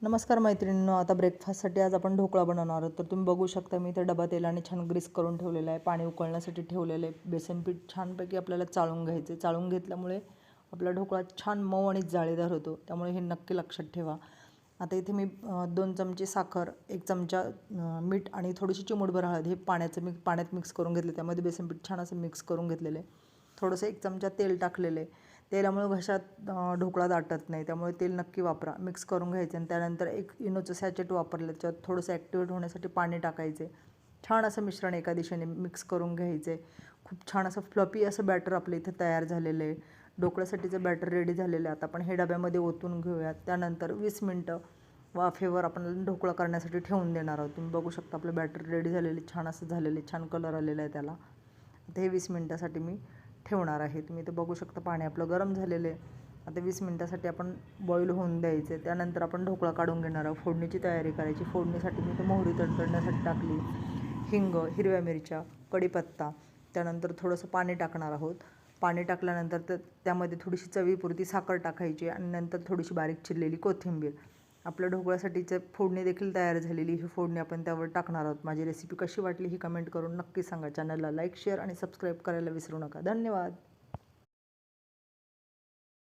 नमस्कार मैत्रिणींनो, आता ब्रेकफास्टसाठी आज आपण ढोकळा बनवणार आहोत। तर तुम्ही बघू शकता मी इथे डबा तेलाने छान ग्रीस करून ठेवलेला आहे। पाणी उकळण्यासाठी ठेवलेले आहे। बेसन पीठ छानपैकी आपल्याला चाळून घ्यायचे। चाळून घेतल्यामुळे आपला ढोकळा छान मऊ आणि जाळीदार होतो, त्यामुळे हे नक्की लक्षात ठेवा। आता इथे मी 2 चमचे साखर, 1 चमचा मीठ आणि थोडीशी चिमूटभर हळद हे पाण्यात मिक्स करून घेतले। त्यामध्ये बेसन पीठ छान असं मिक्स करून घेतलेलं आहे। थोडंसं 1 चमचा तेल टाकलेलं आहे। तेलामुळे घशात ढोकळा दाटत नाही, त्यामुळे तेल नक्की वापरा। मिक्स करून घ्यायचे आणि त्यानंतर एक इनोचं सॅचेट वापरलं, त्याच्यात थोडंसं ॲक्टिवेट होण्यासाठी पाणी टाकायचे। छान असं मिश्रण एका दिशेने मिक्स करून घ्यायचे। खूप छान असं फ्लफी असं बॅटर आपलं इथे तयार झालेलं आहे। ढोकळ्यासाठीचं बॅटर रेडी झालेलं आहे। आता आपण हे डब्यामध्ये ओतून घेऊयात। त्यानंतर 20 मिनटं वाफेवर आपण ढोकळा करण्यासाठी ठेवून देणार आहोत। तुम्ही बघू शकता आपलं बॅटर रेडी झालेले, छान असं झालेले, छान कलर आलेला आहे त्याला। आता हे 20 मिनटासाठी मी ठेवणार आहे। तुम्ही इथं बघू शकता पाणी आपलं गरम झालेलं आहे। आता 20 मिनटासाठी आपण बॉईल होऊन द्यायचे। त्यानंतर आपण ढोकळा काढून घेणार आहोत। फोडणीची तयारी करायची। फोडणीसाठी मी इथं मोहरी तडतडण्यासाठी टाकली, हिंग, हिरव्या मिरच्या, कढीपत्ता, त्यानंतर थोडंसं पाणी टाकणार आहोत। पाणी टाकल्यानंतर त्यामध्ये थोडीशी चवीपुरती साखर टाकायची आणि नंतर थोडीशी बारीक चिरलेली कोथिंबीर। आपल्या ढोकळ्यासाठीचं फोडणी देखील तयार झालेली, ही फोडणी आपण त्यावर टाकणार आहोत। माझी रेसिपी कशी वाटली ही कमेंट करून नक्की सांगा। चॅनलला लाईक, शेअर आणि सबस्क्राईब करायला विसरू नका। धन्यवाद।